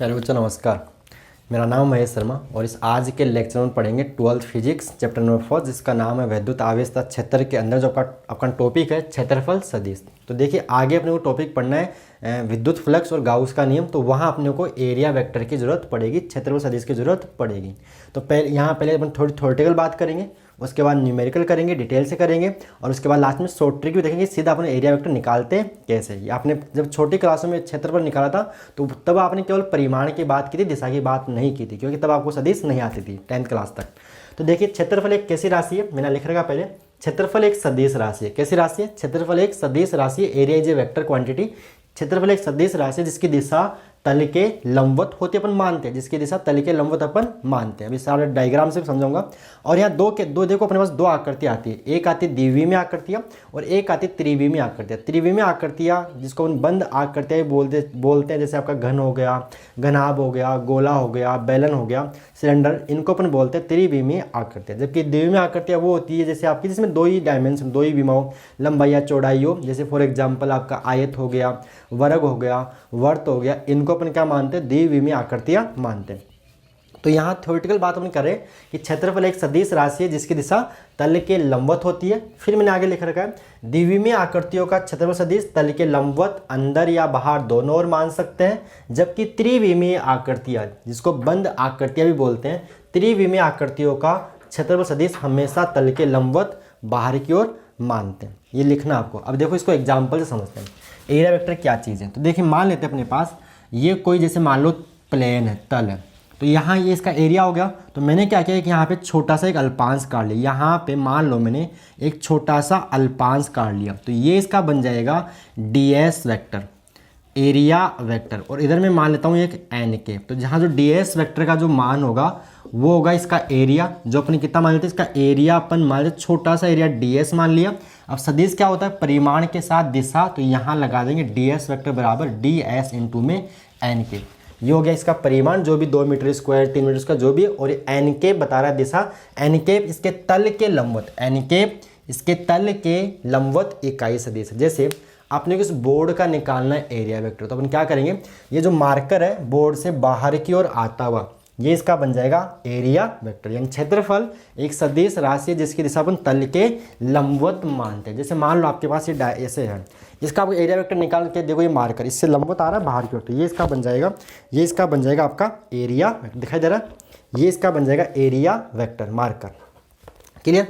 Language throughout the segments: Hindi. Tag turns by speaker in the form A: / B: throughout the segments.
A: हेलो बच्चों, नमस्कार। मेरा नाम महेश शर्मा और इस आज के लेक्चर में पढ़ेंगे 12th फिजिक्स चैप्टर नंबर 4, जिसका नाम है वैद्युत आवेश तथा क्षेत्र के अंदर जो आपका टॉपिक है क्षेत्रफल सदिश। तो देखिए, आगे अपने को टॉपिक पढ़ना है विद्युत फ्लक्स और गाउस का नियम। तो वहाँ अपने को एरिया वेक्टर की जरूरत पड़ेगी, क्षेत्रफल सदिश की जरूरत पड़ेगी। तो पहले अपन थोड़ी थ्योरेटिकल बात करेंगे, उसके बाद न्यूमेरिकल करेंगे, डिटेल से करेंगे, और उसके बाद लास्ट में शॉर्ट ट्रिक भी देखेंगे सीधा अपने एरिया वेक्टर निकालते हैं कैसे। ये आपने जब छोटी क्लासों में क्षेत्रफल निकाला था तो तब आपने केवल परिमाण की बात की थी, दिशा की बात नहीं की थी, क्योंकि तब आपको सदिश नहीं आती थी 10th क्लास तक। तो देखिए, क्षेत्रफल एक कैसी राशि है, मैंने लिख रखा पहले। क्षेत्रफल एक सदिश राशि है। कैसी राशि है? क्षेत्रफल एक सदिश राशि है। Area is a vector quantity. क्षेत्रफल एक सदिश राशि है जिसकी दिशा तल के लंबवत होती अपन मानते हैं, जिसकी दिशा तल के लंबवत अपन मानते हैं। अभी सारे डायग्राम से समझाऊंगा। और यहाँ दो देखो, अपने पास दो आकृतियाँ आती है। एक आती है द्विविमीय आकृतियाँ और एक आती है त्रिविमीय आकृतियाँ। त्रिविमीय आकृतियाँ जिसको अपन बंद आकृतियाँ बोलते हैं, जैसे आपका घन हो गया, घनाभ हो गया, गोला हो गया, बेलन हो गया, सिलेंडर, इनको अपन बोलते हैं त्रिविमीय आकृतियाँ। जबकि द्विविमीय आकृतियाँ वो होती है जैसे आपकी जिसमें दो ही डायमेंशन, दो ही विमा हो, लंबाई या चौड़ाई हो। जैसे फॉर एग्जाम्पल आपका आयत हो गया, वर्ग हो गया, वर्त हो गया, इनको अपन क्या मानते हैं? द्विविमीय आकृतियां मानते हैं। तो यहाँ थ्योरेटिकल बात अपन करें कि क्षेत्रफल एक सदिश राशि है जिसकी दिशा तल के लंबवत होती है। फिर मैंने आगे लिख रखा है, द्विविमीय आकृतियों का क्षेत्रफल सदिश तल के लंबवत अंदर या बाहर दोनों ओर मान सकते हैं। जबकि त्रिविमीय आकृतियां, जिसको बंद आकृतियां भी बोलते हैं, त्रिविमीय आकृतियों का क्षेत्रफल सदिश हमेशा तल के लंबवत बाहर की ओर मानते हैं। ये लिखना आपको। अब देखो, इसको एग्जाम्पल से समझते हैं एरिया वेक्टर क्या चीज़ है। तो देखिए, मान लेते हैं अपने पास ये कोई जैसे मान लो प्लेन है, तल है। तो यहाँ ये इसका एरिया हो गया। तो मैंने क्या किया कि यहाँ पे छोटा सा एक अल्पांश काट लिया। यहाँ पे मान लो मैंने एक छोटा सा अल्पांश काट लिया, तो ये इसका बन जाएगा ds वेक्टर, एरिया वेक्टर। और इधर मैं मान लेता हूँ एक एन के। तो जहाँ जो ds वेक्टर का जो मान होगा वो होगा इसका एरिया, जो अपने कितना मान लेते हैं, इसका एरिया अपन मान लेते, छोटा सा एरिया ds मान लिया। अब सदिश क्या होता है? परिमाण के साथ दिशा। तो यहाँ लगा देंगे ds वेक्टर बराबर ds इंटू में एन के। ये हो गया इसका परिमाण, जो भी 2 मीटर स्क्वायर, 3 मीटर का जो भी। और एन के बता रहा है दिशा, एन के इसके तल के लंबवत, एन के इसके तल के लंबवत इकाई सदिश है। जैसे आपने किस बोर्ड का निकालना है एरिया वेक्टर, तो अपन क्या करेंगे, ये जो मार्कर है बोर्ड से बाहर की ओर आता हुआ, ये इसका बन जाएगा एरिया वेक्टर। यानी क्षेत्रफल एक सदिश राशि है जिसकी दिशा अपन तल के लंबवत मानते हैं। जैसे मान लो आपके पास ये ऐसे है, इसका आपको एरिया वेक्टर निकाल के देखो, ये मार्कर इससे लंबवत आ रहा है बाहर की ओर, तो ये इसका बन जाएगा, ये इसका बन जाएगा आपका एरिया वेक्टर। दिखाई दे रहा है? ये इसका बन जाएगा एरिया वेक्टर मार्कर। क्लियर?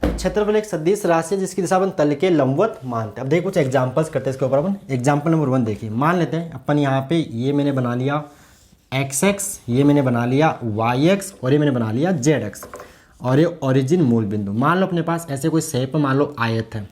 A: क्षेत्रफल एक सदिश राशि है जिसकी दिशा अपन तल के लंबवत मानते हैं। अब देखो कुछ एग्जांपल्स करते हैं इसके ऊपर अपन। एग्जांपल नंबर 1 देखिए, मान लेते हैं अपन यहाँ पे ये मैंने बना लिया xx, ये मैंने बना लिया yx, और ये मैंने बना लिया zx, और ये ओरिजिन मूल बिंदु। मान लो अपने पास ऐसे कोई शेप, मान लो आयत है।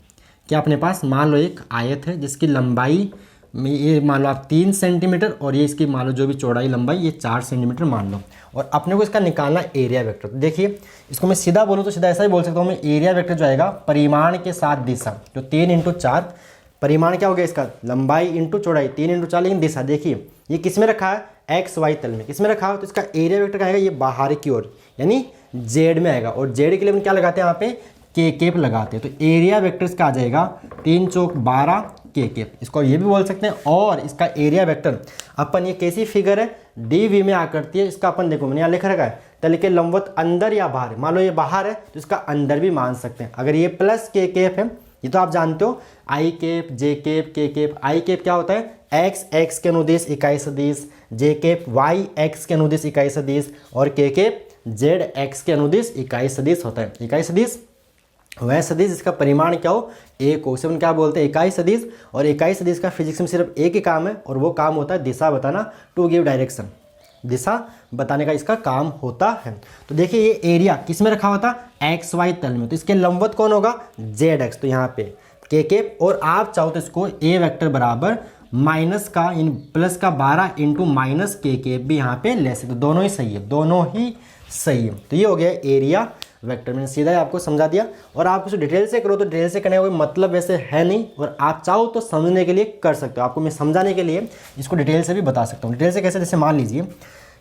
A: क्या अपने पास मान लो एक आयत है जिसकी लंबाई ये मान लो आप 3 सेंटीमीटर, और ये इसकी मान लो जो भी चौड़ाई लंबाई ये 4 सेंटीमीटर मान लो। और अपने को इसका निकालना एरिया वेक्टर। तो देखिए, इसको मैं सीधा बोलूँ तो सीधा ऐसा ही बोल सकता हूँ मैं, एरिया वेक्टर जो आएगा परिमाण के साथ दिशा, जो 3 इंटू 4, परिमाण क्या हो गया इसका, लंबाई इंटू चौड़ाई, 3 इंटू 4, लेकिन दिशा देखिए ये किस में रखा है, एक्स वाई तल में। किस में रखा है? तो इसका एरिया वेक्टर का आएगा ये बाहर की ओर, यानी जेड में आएगा। और जेड के लिए हम क्या लगाते हैं यहाँ पे, के केप लगाते हैं। तो एरिया वेक्टर इसका आ जाएगा 3 चौक 12 के केप। इसको ये भी बोल सकते हैं। और इसका एरिया वेक्टर अपन, ये कैसी फिगर है, डी में आकृति है। इसका अपन देखो मैंने यहाँ लिख रखा है तल के लंबवत अंदर या बाहर। मान लो ये बाहर है तो इसका अंदर भी मान सकते हैं। अगर ये प्लस के केप है, ये तो आप जानते हो, आई केप, जे केप, के केप। आई केप क्या होता है, एक्स एक्स के अनुदिश इकाई सदिश, जे केप वाई एक्स के अनुदिश इकाई सदिश, और के केप जेड एक्स के अनुदिश इकाई सदिश होता है। इकाई सदिश वह सदिश जिसका परिमाण क्या हो, एक हो, उसे हम क्या बोलते हैं, इकाई सदिश। और इकाई सदिश का फिजिक्स में सिर्फ एक ही काम है, और वो काम होता है दिशा बताना, टू गिव डायरेक्शन। दिशा बताने का इसका काम होता है। तो देखिए, ये एरिया किस में रखा होता है, एक्स वाई तल में। तो इसके लंबवत कौन होगा, जेड एक्स। तो यहाँ पे के केप, और आप चाहो तो इसको ए वेक्टर बराबर माइनस का इन प्लस का 12 इंटू माइनस के केप भी यहाँ पे ले सकते। दोनों ही सही है, दोनों ही सही है। तो ये हो गया एरिया वेक्टर। मैंने सीधा ही आपको समझा दिया। और आप इसको डिटेल से करो तो डिटेल से करने का कोई मतलब वैसे है नहीं, और आप चाहो तो समझने के लिए कर सकते हो। आपको मैं समझाने के लिए इसको डिटेल से भी बता सकता हूँ। डिटेल से कैसे, जैसे मान लीजिए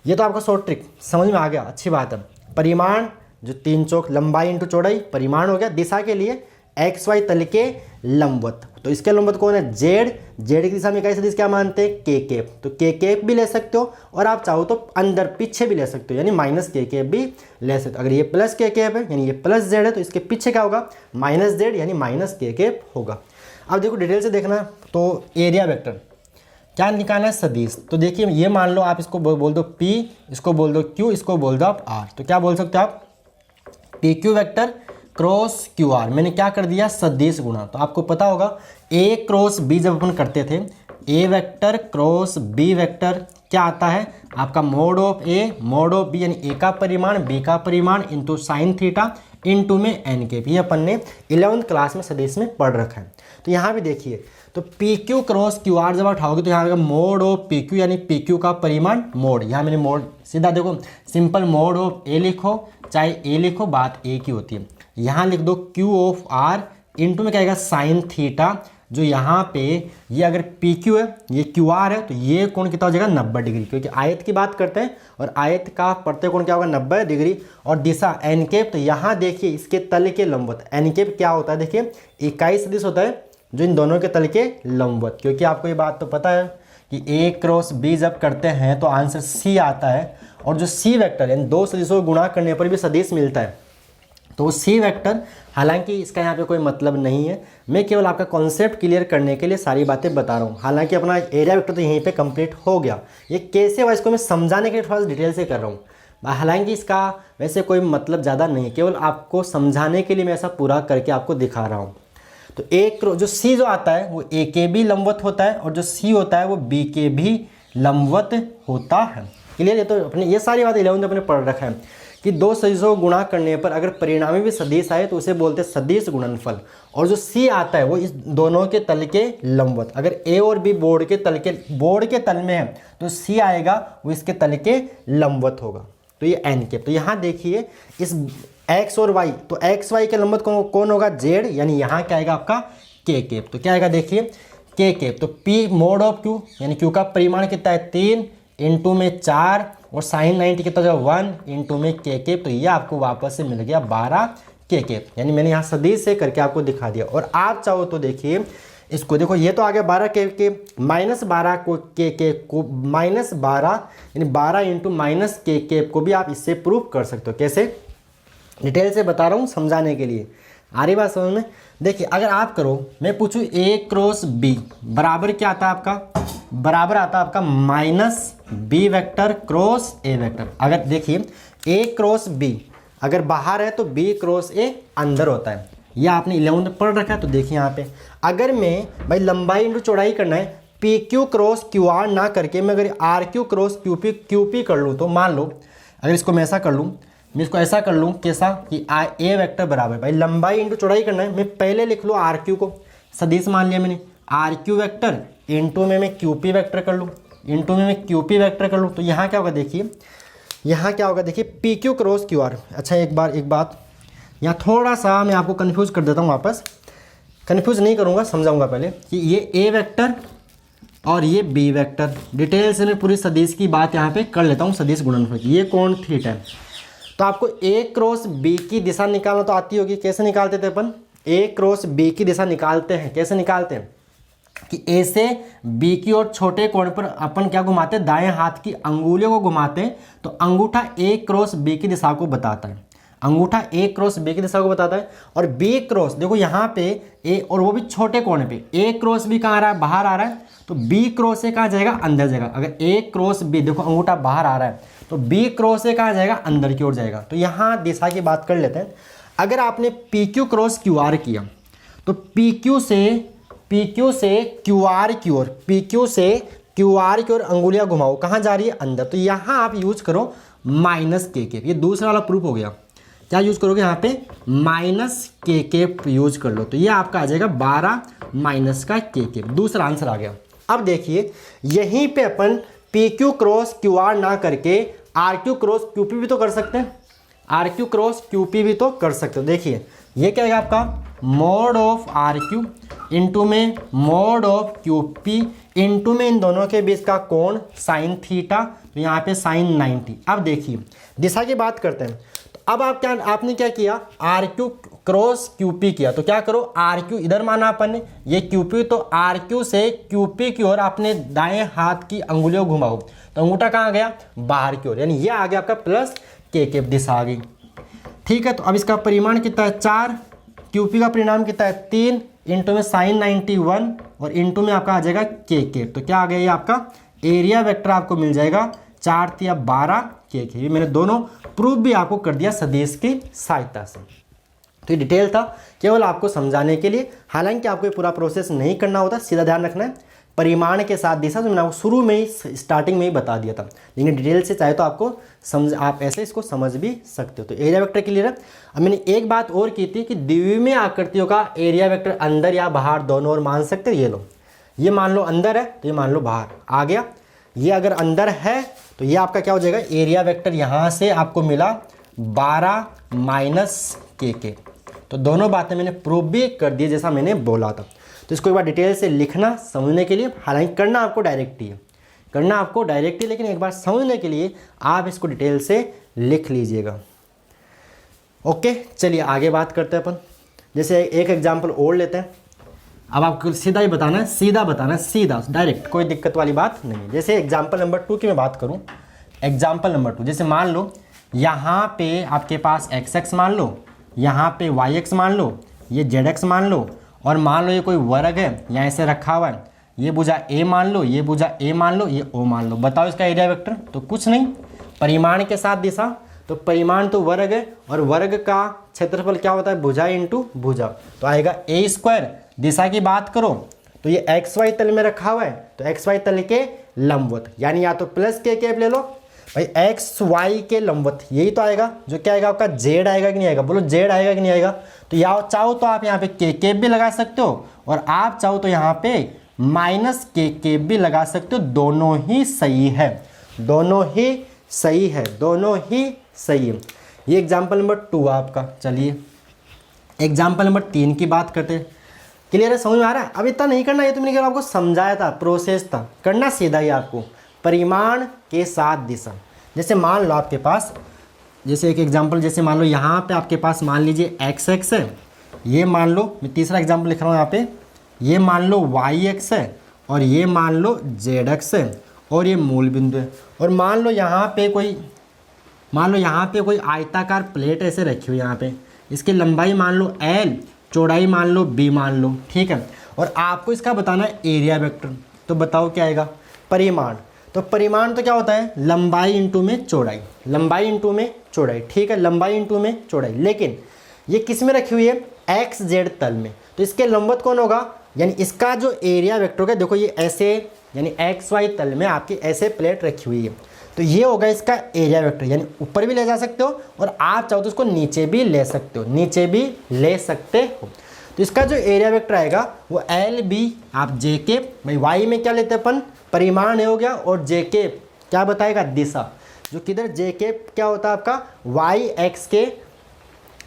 A: ये तो आपका शॉर्ट ट्रिक समझ में आ गया, अच्छी बात है। परिमाण जो 3 चौक लंबाई इंटू चौड़ाई परिमाण हो गया। दिशा के लिए एक्स वाई तल के लंबवत। तो इसके लंबवत कौन है? जेड। जेड की दिशा में इकाई सदिश क्या मानते हैं? के कैप। तो के कैप भी ले सकते हो और आप चाहो तो अंदर पीछे भी ले सकते हो, यानी माइनस के कैप भी ले सकते हो। अगर ये प्लस के कैप है यानी ये प्लस जेड है तो इसके पीछे क्या होगा? माइनस जेड यानी माइनस के कैप होगा। अब देखो डिटेल से देखना, तो एरिया वेक्टर क्या निकालना है? सदिश। तो देखिए ये मान लो आप इसको बोल दो P, इसको बोल दो Q, इसको बोल दो आप R। तो क्या बोल सकते हो आप? PQ vector cross QR। मैंने क्या कर दिया? सदिश गुणा। तो आपको पता होगा A क्रॉस B जब अपन करते थे, A vector cross B vector क्या आता है? आपका mode of A mode of B, यानी A का परिमाण B का परिमाण इंटू साइन थीटा इंटू में एन कैप। ये अपन ने 11th क्लास में सदिश में पढ़ रखा है। तो यहाँ भी देखिए, तो PQ क्रॉस QR जब उठाओगे तो यहाँ आएगा मोड ऑफ PQ, यानी PQ का परिमाण मोड। यहाँ मैंने मोड सीधा देखो सिंपल मोड ऑफ A लिखो, चाहे A लिखो, बात एक ही होती है। यहाँ लिख दो Q ऑफ R इंटू में क्या आएगा? Sine theta. जो यहाँ पे ये अगर PQ है ये QR है तो ये कोण कितना हो जाएगा? 90 डिग्री, क्योंकि आयत की बात करते हैं और आयत का प्रत्येक कोण क्या होगा? 90 डिग्री। और दिशा एन कैप, तो यहाँ देखिए इसके तल के लंबवत। एन कैप क्या होता है? देखिए इकाई सदिश होता है जो इन दोनों के तल के लंबवत। क्योंकि आपको ये बात तो पता है कि A क्रॉस B जब करते हैं तो आंसर C आता है, और जो C वेक्टर यानी दो सदिशों को गुणा करने पर भी सदिश मिलता है, तो वो C वेक्टर, हालांकि इसका यहाँ पे कोई मतलब नहीं है, मैं केवल आपका कॉन्सेप्ट क्लियर करने के लिए सारी बातें बता रहा हूँ। हालांकि अपना एरिया वेक्टर तो यहीं पे कंप्लीट हो गया। ये कैसे हुआ इसको मैं समझाने के लिए थोड़ा सा डिटेल से कर रहा हूँ। हालांकि इसका वैसे कोई मतलब ज़्यादा नहीं है, केवल आपको समझाने के लिए मैं ऐसा पूरा करके आपको दिखा रहा हूँ। तो एक जो C जो आता है वो A के भी लंबवत होता है, और जो C होता है वो B के भी लंबवत होता है। क्लियर? ये तो अपने ये सारी बात 11th अपने पढ़ रखा है कि दो सदिशों को गुणा करने पर अगर परिणामी भी सदिश आए तो उसे बोलते हैं सदिश गुणनफल। और जो C आता है वो इस दोनों के तल के लंबवत। अगर A और B बोर्ड के तल में है तो C आएगा वो इसके तल के लंबवत होगा। तो ये एन कैप। तो यहाँ देखिए इस एक्स और वाई, तो एक्स वाई के लंबवत कौन होगा? जेड, यानी यहाँ क्या आएगा आपका? के कैप। तो क्या आएगा? देखिए के कैप, तो P मोड ऑफ Q, यानी Q का परिमाण कितना है? 3 इंटू में 4, और साइन 90 कितना जो 1 इंटू में के कैप। तो ये आपको वापस से मिल गया 12 के कैप, यानी मैंने यहाँ सदिश से करके आपको दिखा दिया। और आप चाहो तो देखिए इसको, देखो ये तो आ गया 12 के माइनस 12 को को माइनस 12, यानी 12 इंटू माइनस के कैप को भी आप इससे प्रूव कर सकते हो। कैसे? डिटेल से बता रहा हूँ समझाने के लिए। आ रही बात समझ में? देखिए अगर आप करो, मैं पूछूँ A क्रॉस B बराबर क्या आता है आपका? बराबर आता है आपका minus B vector cross A vector. अगर देखिए A क्रॉस B अगर बाहर है तो B क्रॉस A अंदर होता है। यह आपने 11th में पढ़ रखा है। तो देखिए यहाँ पे अगर मैं भाई लंबाई इंटू चौड़ाई करना है, PQ क्रॉस QR ना करके मैं अगर RQ क्रॉस QP कर लूँ, तो मान लो अगर इसको मैं ऐसा कर लूँ, मैं इसको ऐसा कर लूँ कैसा कि A वेक्टर बराबर भाई लंबाई इंटू चौड़ाई करना है, मैं पहले लिख लूँ RQ को सदिश मान लिया मैंने, RQ वेक्टर इंटू में मैं QP वेक्टर कर लूँ, इंटू में मैं QP वेक्टर कर लूँ। तो यहाँ क्या होगा? देखिए यहाँ क्या होगा? देखिए PQ क्रॉस QR। अच्छा एक बात यहाँ थोड़ा सा मैं आपको कन्फ्यूज़ कर देता हूँ, वापस कन्फ्यूज़ नहीं करूँगा, समझाऊँगा पहले कि ये A वेक्टर और ये B वेक्टर। डिटेल से मैं पूरी सदिश की बात यहाँ पे कर लेता हूँ, सदिश गुणनफल की। ये कोण थीटा है, तो आपको A क्रॉस B की दिशा निकालना तो आती होगी। कैसे निकालते थे अपन? A क्रॉस B की दिशा निकालते हैं। कैसे निकालते हैं कि A से B की ओर छोटे कोण पर अपन क्या घुमाते हैं? दाएं हाथ की अंगुलियों को घुमाते हैं, तो अंगूठा A क्रॉस B की दिशा को बताता है। अंगूठा A क्रॉस B की दिशा को बताता है। और B क्रॉस देखो यहाँ पे A, और वो भी छोटे कोण पे। A क्रॉस B कहाँ आ रहा है? बाहर आ रहा है, तो B क्रॉस A कहाँ जाएगा? अंदर जाएगा। अगर A क्रॉस B देखो अंगूठा बाहर आ रहा है, तो B क्रॉस A कहाँ जाएगा? अंदर की ओर जाएगा। तो यहाँ दिशा की बात कर लेते हैं। अगर आपने PQ क्रॉस QR किया तो PQ से QR की ओर, PQ से QR की ओर अंगुलियां घुमाओ, कहाँ जा रही है? अंदर। तो यहाँ आप यूज करो माइनस के कैप। ये दूसरा वाला प्रूफ हो गया। क्या यूज करोगे यहाँ पे? माइनस के कैप यूज कर लो। तो ये आपका आ जाएगा 12 माइनस का के कैप। दूसरा आंसर आ गया। अब देखिए यहीं पे अपन PQ क्रॉस QR ना करके RQ क्रॉस QP भी तो कर सकते हैं। RQ क्रॉस QP भी तो कर सकते हो। देखिए ये क्या है आपका? मोड ऑफ RQ इंटू में मोड ऑफ QP इंटू में इन दोनों के बीच का कोण साइन थीटा, तो यहाँ पे साइन 90। अब देखिए दिशा की बात करते हैं। तो अब आपने क्या किया, R Q cross Q P किया, तो क्या करो, आर क्यू इधर माना अपन ने, ये क्यू पी, तो आर क्यू से क्यू पी की ओर आपने दाएं हाथ की अंगुलियों घुमाओ, तो अंगूठा कहाँ गया, बाहर की ओर, यानी ये आ गया आपका प्लस के दिशा आ गई। ठीक है, तो अब इसका परिमाण कितना है 4, क्यू पी का परिणाम कितना है 3, इंटू में साइन 91 और इंटू में आपका आ जाएगा के, तो क्या आ गया ये आपका एरिया वेक्टर आपको मिल जाएगा 4 या 12 के। ये मैंने दोनों प्रूफ भी आपको कर दिया सदिश की सहायता से। तो ये डिटेल था केवल आपको समझाने के लिए, हालांकि आपको ये पूरा प्रोसेस नहीं करना होता, सीधा ध्यान रखना है परिमाण के साथ दिशा, जो मैंने आपको शुरू में ही स्टार्टिंग में ही बता दिया था, लेकिन डिटेल से चाहे तो आपको समझ, आप ऐसे इसको समझ भी सकते हो। तो एरिया वेक्टर क्लियर है। अब मैंने एक बात और की थी कि द्विविमीय आकृतियों का एरिया वेक्टर अंदर या बाहर दोनों ओर मान सकते हो। ये लो, ये मान लो अंदर है, तो ये मान लो बाहर आ गया। ये अगर अंदर है तो ये आपका क्या हो जाएगा, एरिया वेक्टर यहाँ से आपको मिला 12 माइनस के। तो दोनों बातें मैंने प्रूव भी कर दी जैसा मैंने बोला था। तो इसको एक बार डिटेल से लिखना समझने के लिए, हालांकि करना आपको डायरेक्ट ही है, करना आपको डायरेक्ट ही, लेकिन एक बार समझने के लिए आप इसको डिटेल से लिख लीजिएगा। ओके, चलिए आगे बात करते हैं अपन। जैसे एक एग्जाम्पल और लेते हैं। अब आपको सीधा ही बताना है, सीधा बताना है, सीधा डायरेक्ट, कोई दिक्कत वाली बात नहीं है। जैसे एग्जाम्पल नंबर 2 की मैं बात करूँ, एग्जाम्पल नंबर 2, जैसे मान लो यहाँ पे आपके पास x मान लो, यहाँ पे yx मान लो, ये zx मान लो, और मान लो ये कोई वर्ग है यहाँ ऐसे रखा हुआ है, ये भुजा a मान लो, ये भुजा a मान लो, ये o मान लो। बताओ इसका एरिया वेक्टर। तो कुछ नहीं, परिमाण के साथ दिशा, तो परिमाण तो वर्ग है और वर्ग का क्षेत्रफल क्या होता है, भुजा इंटू भुजा, तो आएगा a²। दिशा की बात करो तो ये xy तल में रखा हुआ है, तो xy तल के लंबवत, यानी या तो प्लस के कैप ले लो भाई, xy के लंबवत, यही तो आएगा, जो क्या आएगा आपका z आएगा कि नहीं आएगा, बोलो z आएगा कि नहीं आएगा। तो या चाहो तो आप यहाँ पे के कैप भी लगा सकते हो, और आप चाहो तो यहाँ पे माइनस के कैप भी लगा सकते हो, दोनों ही सही है, दोनों ही सही है, दोनों ही सही है। ये एग्जाम्पल नंबर 2 आपका। चलिए एग्जाम्पल नंबर 3 की बात करते हैं। क्लियर है, समझ में आ रहा है। अब इतना नहीं करना, ये तो मैंने आपको समझाया था, प्रोसेस था, करना सीधा ही आपको, परिमाण के साथ दिशा। जैसे मान लो आपके पास, जैसे एक एग्जांपल, जैसे मान लो यहाँ पे आपके पास मान लीजिए x है, ये मान लो, मैं तीसरा एग्जांपल लिख रहा हूँ यहाँ पे, ये मान लो yx है, और ये मान लो zx है, और ये मूल बिंदु है। और मान लो यहाँ पे कोई आयताकार प्लेट ऐसे रखी हुई यहाँ पे, इसकी लंबाई मान लो l, चौड़ाई मान लो b मान लो, ठीक है। और आपको इसका बताना है एरिया वेक्टर। तो बताओ क्या आएगा, परिमाण। तो परिमाण तो क्या होता है, लंबाई इंटू में चौड़ाई, लंबाई इंटू में चौड़ाई, ठीक है, लंबाई इंटू में चौड़ाई। लेकिन ये किस में रखी हुई है, एक्स जेड तल में, तो इसके लंबवत कौन होगा, यानी इसका जो एरिया वेक्टर होगा, देखो ये ऐसे, यानी एक्स वाई तल में आपकी ऐसे प्लेट रखी हुई है, तो ये होगा इसका एरिया वेक्टर। यानी ऊपर भी ले जा सकते हो, और आप चाहो तो उसको नीचे भी ले सकते हो, नीचे भी ले सकते हो। तो इसका जो एरिया वेक्टर आएगा वो एल बी, आप जे के, भाई वाई में क्या लेते हैं अपन, परिमाण हो गया, और जे के क्या बताएगा, दिशा, जो किधर जे के क्या होता है आपका वाई एक्स के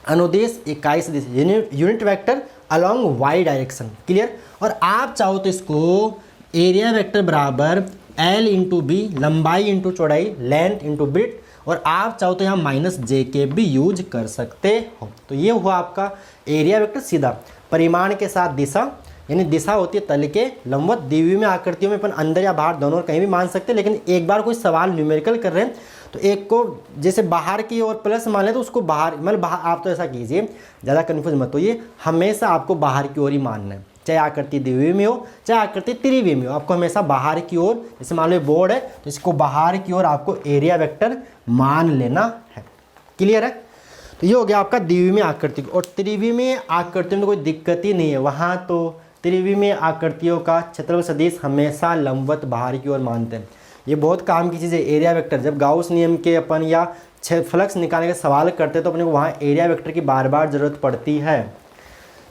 A: अनुदिश 21 दिशा, unit vector along y direction. Clear. और आप चाहो तो इसको एरिया वेक्टर बराबर एल इंटू बी, लंबाई इंटू चौड़ाई, लेंथ इंटू ब्रेड्थ, और आप चाहो तो यहाँ माइनस जे के भी यूज कर सकते हो। तो ये हुआ आपका एरिया वेक्टर सीधा, परिमाण के साथ दिशा, यानी दिशा होती है तल के लंबवत। द्विविमीय आकृतियों में अपन अंदर या बाहर दोनों कहीं भी मान सकते हैं, लेकिन एक बार कोई सवाल न्यूमेरिकल कर रहे हैं तो एक को जैसे बाहर की ओर प्लस मान लें तो उसको बाहर, मतलब बाहर, आप तो ऐसा कीजिए, ज़्यादा कन्फ्यूज मत होइए, हमेशा आपको बाहर की ओर ही मानना है, चाहे आकृति द्विविमीय हो चाहे आकृति त्रिविमीय हो, आपको हमेशा बाहर की ओर, जैसे मान लो बोर्ड है तो इसको बाहर की ओर आपको एरिया वेक्टर मान लेना है। क्लियर है। तो ये हो गया आपका द्विविमीय आकृति। और त्रिविमीय आकृतियों में कोई दिक्कत ही नहीं है, वहाँ तो त्रिविमीय आकृतियों का क्षेत्रफल सदिश हमेशा लंबवत बाहर की ओर मानते हैं। ये बहुत काम की चीज़ है एरिया वेक्टर। जब गाउस नियम के अपन या फ्लक्स निकालने के सवाल करते हैं तो अपने को वहाँ एरिया वेक्टर की बार बार ज़रूरत पड़ती है।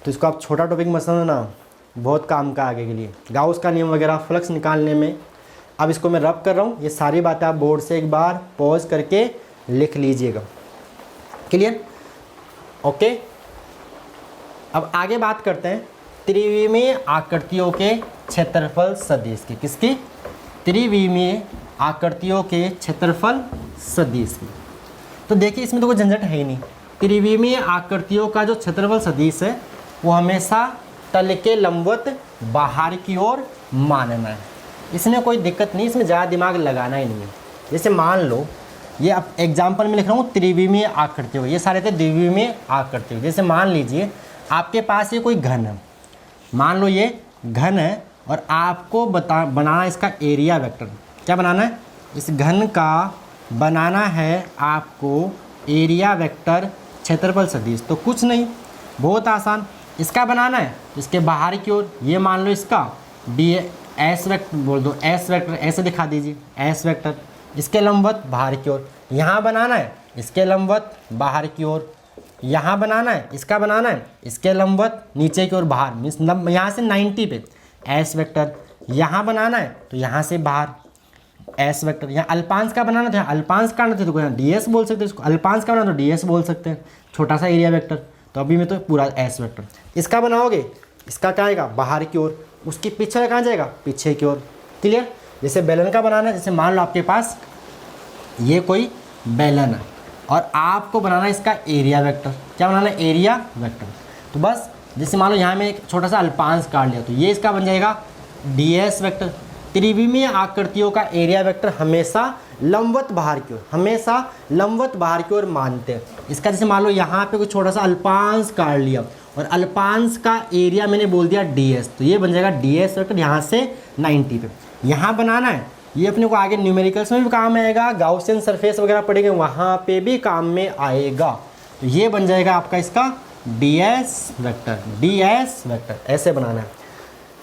A: तो इसको आप छोटा टॉपिक मत समझना, बहुत काम का आगे के लिए, गाउस का नियम वगैरह फ्लक्स निकालने में। अब इसको मैं रब कर रहा हूँ, ये सारी बातें आप बोर्ड से एक बार पॉज करके लिख लीजिएगा। क्लियर। ओके। अब आगे बात करते हैं त्रिविमीय आकृतियों के क्षेत्रफल सदिश की। किसकी? त्रिविमीय आकृतियों के क्षेत्रफल सदिश की। तो देखिए इसमें तो कोई झंझट है ही नहीं। त्रिविमीय आकृतियों का जो क्षेत्रफल सदिश है वो हमेशा तल के लंबवत बाहर की ओर मानना है। इसमें कोई दिक्कत नहीं, इसमें ज़्यादा दिमाग लगाना ही नहीं है। जैसे मान लो ये अब एग्जाम्पल में लिख रहा हूँ त्रिविमीय आकृतियों, ये सारे थे द्विविमीय आकृतियों। जैसे मान लीजिए आपके पास ये कोई घन है, मान लो ये घन है और आपको बनाना इसका एरिया वेक्टर। क्या बनाना है? इस घन का बनाना है आपको एरिया वेक्टर क्षेत्रफल सदिश। तो कुछ नहीं, बहुत आसान, इसका बनाना है इसके बाहर की ओर, ये मान लो इसका डी एस वेक्टर बोल दो, एस वेक्टर ऐसे दिखा दीजिए, एस वेक्टर इसके लंबवत बाहर की ओर। यहाँ बनाना है इसके लंबवत बाहर की ओर, यहाँ बनाना है इसका बनाना है इसके लंबवत नीचे की ओर बाहर, मीन्स यहाँ से 90 पे एस वेक्टर। यहाँ बनाना है तो यहाँ से बाहर एस वेक्टर। यहाँ अल्पांश का बनाना था, अल्पांश का तो यहाँ डी एस बोल सकते हैं इसको, अल्पांश का बनाना तो डी एस बोल सकते हैं, छोटा सा एरिया वेक्टर। तो अभी में तो पूरा एस वेक्टर। इसका बनाओगे, इसका क्या आएगा? बाहर की ओर, उसकी पीछे कहाँ जाएगा? पीछे की ओर। क्लियर? जैसे बेलन का बनाना है, जैसे मान लो आपके पास ये कोई बेलन है और आपको बनाना है इसका एरिया वेक्टर। क्या बनाना है? Area vector. तो बस जैसे मान लो यहाँ में एक छोटा सा अल्पांश काट लिया तो ये इसका बन जाएगा डी एस वेक्टर। त्रिविमीय आकृतियों का एरिया वेक्टर हमेशा लंबवत बाहर की ओर, हमेशा लंबवत बाहर की ओर मानते हैं। इसका जैसे मान लो यहाँ पे कुछ छोटा सा अल्पांश काट लिया और अल्पांश का एरिया मैंने बोल दिया ds, तो ये बन जाएगा ds वेक्टर यहाँ से 90 पे। यहाँ बनाना है, ये अपने को आगे न्यूमेरिकल्स में भी काम आएगा, गाउसियन सरफेस वगैरह पढ़ेंगे वहाँ पे भी काम में आएगा। तो ये बन जाएगा आपका इसका ds वेक्टर, ऐसे बनाना है।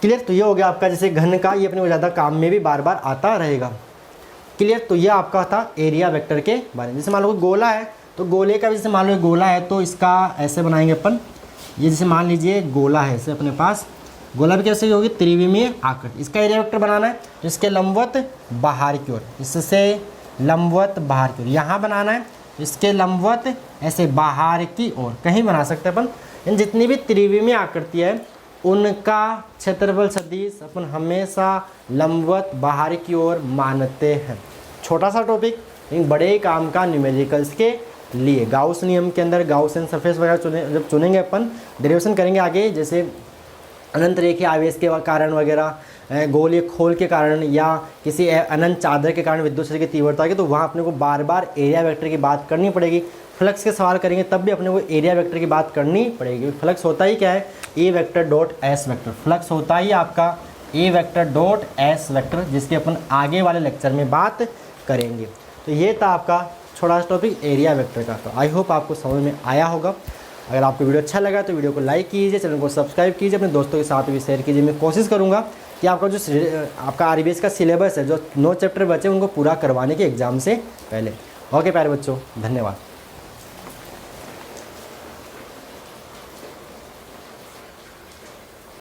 A: क्लियर? तो ये हो गया आपका जैसे घन का, ये अपने को ज़्यादा काम में भी बार बार आता रहेगा। क्लियर? तो ये आपका था एरिया वेक्टर के बारे में। जैसे मान लो कोई गोला है तो गोले का भी, जैसे मान लो गोला है तो इसका ऐसे बनाएंगे अपन। ये जैसे मान लीजिए गोला है, इसे अपने पास गोला भी कैसे होगी? त्रिविमीय आकृति। इसका एरिया वेक्टर बनाना है तो इसके लंबवत बाहर की ओर, इससे लंबवत बाहर की ओर। यहाँ बनाना है इसके लंबवत ऐसे बाहर की ओर, कहीं बना सकते हैं अपन। इन जितनी भी त्रिविमीय आकृति है उनका क्षेत्रफल सदिश अपन हमेशा लंबवत बाहर की ओर मानते हैं। छोटा सा टॉपिक लेकिन बड़े काम का न्यूमेरिकल्स के लिए। गाउस नियम के अंदर गाउसियन सरफेस वगैरह जब चुनेंगे अपन, डेरिवेशन करेंगे आगे, जैसे अनंत रेखीय आवेश के कारण वगैरह, गोलीय खोल के कारण या किसी अनंत चादर के कारण विद्युत क्षेत्र की तीव्रता की, तो वहाँ अपने को बार बार एरिया वेक्टर की बात करनी पड़ेगी। फ्लक्स के सवाल करेंगे तब भी अपने को एरिया वेक्टर की बात करनी पड़ेगी। फ्लक्स होता ही क्या है? A vector dot S vector. Flux होता ही आपका A vector dot S vector, जिसकी अपन आगे वाले लेक्चर में बात करेंगे। तो ये था आपका छोटा सा टॉपिक एरिया वेक्टर का। तो आई होप आपको समझ में आया होगा। अगर आपको वीडियो अच्छा लगा तो वीडियो को लाइक कीजिए, चैनल को सब्सक्राइब कीजिए, अपने दोस्तों के साथ भी शेयर कीजिए। मैं कोशिश करूँगा कि आपका जो आपका आरबीएस का सिलेबस है, जो 9 चैप्टर बचे उनको पूरा करवाने के एग्ज़ाम से पहले। ओके प्यारे बच्चों, धन्यवाद।